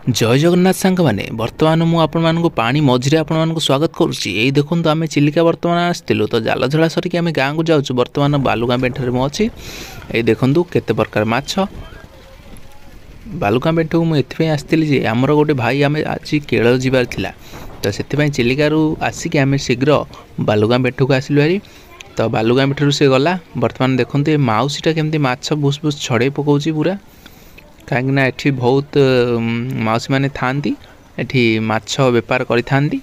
जय जगन्नाथ सांग मैंने बर्तमान मुझे आपण पानी मझे आपण स्वागत करुच्ची। यही देखो आम चिलिका बर्तमान आसलु तो जाल झड़ा सरिक आम गाँव को जाऊँ। बर्तमान बालुगाँ बेठे मुझे यही देखूँ केते प्रकार माछ। बालुगाँ बेठ को मुझे आसती आमर गोटे भाई आम आज केरल जबार थिला तो से चिलिकारु आसिक आम शीघ्र बालुगाँ बेठ को आसलु हारी। तो बालुगाँ बेठू से गला बर्तमान देखते माउसीटा केमती माछ भूस भूस छड़े पकाउची पूरा कहीं एठी बहुत माउसी मैंने थांती एठी माछ बेपार करि थांती।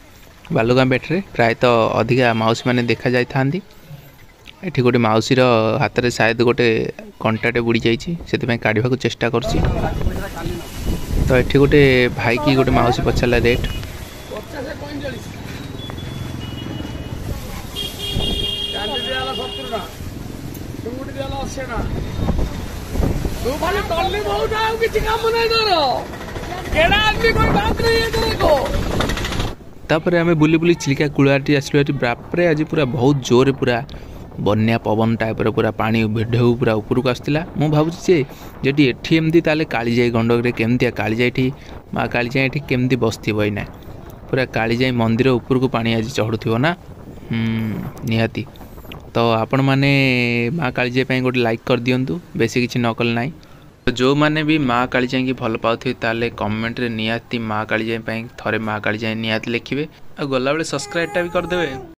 बालुगाँ बेठरे प्रायतः अधिका माउसी मैंने देखा जाई थांती। एठी गोटे माउसीर हाथ में शायद गोटे कंटाटे बुड़ी जाइए से काढ़ा को चेष्टा करछि। तो एठी गोटे भाई की गोटे माउसी पचारा रेट तापर आम बुली बुली चिलिका कूलाटी आसलु। बापरे आज पूरा बहुत जोर पूरा बन्या पवन टाइप पूरा पानी ढेउ पूरा ऊपर को आसला। मु भावुची जे एठी एमती ताले कालीजाई गंडक केमती कालीजाई माँ कालीजाई एठी केमती बसथिबो इना पूरा कालीजाई मंदिर ऊपर को पानी आज चढ़ुथिबो ना निहाती। तो आपण माने माँ कालीजाई पे गोटे लाइक कर दियंतु बेसी किछि न कल नाही। तो जो माने भी माँ कालीजाई की भल पाउथिबे ताले कमेंट रे निहाती माँ कालीजाई पे थरे माँ कालीजाई निहाती लिखिबे आ गला बेले सब्सक्राइब टा भी कर देबे।